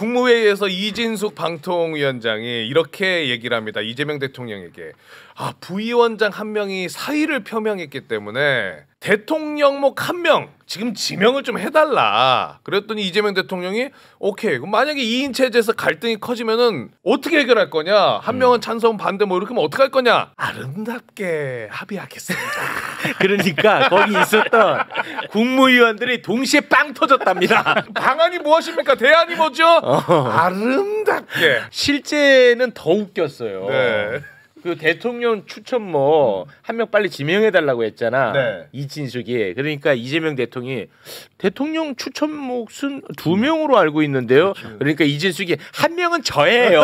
국무회의에서 이진숙 방통위원장이 이렇게 얘기를 합니다. 이재명 대통령에게 부위원장 한 명이 사의를 표명했기 때문에 대통령목 한 명 지금 지명을 좀 해달라. 그랬더니 이재명 대통령이 오케이. 그럼 만약에 2인 체제에서 갈등이 커지면은 어떻게 해결할 거냐? 한 명은 찬성 반대 뭐 이렇게 하면 어떻게 할 거냐? 아름답게 합의하겠습니다. 그러니까 거기 있었던 국무위원들이 동시에 빵 터졌답니다. 방안이 무엇입니까? 대안이 뭐죠? 아름답게. 실제는 더 웃겼어요. 네. 그 대통령 추천모 한 명 빨리 지명해달라고 했잖아. 네. 이진숙이. 그러니까 이재명 대통령이 대통령 추천 몫은 2명으로 알고 있는데요. 그러니까 이진숙이 한 명은 저예요.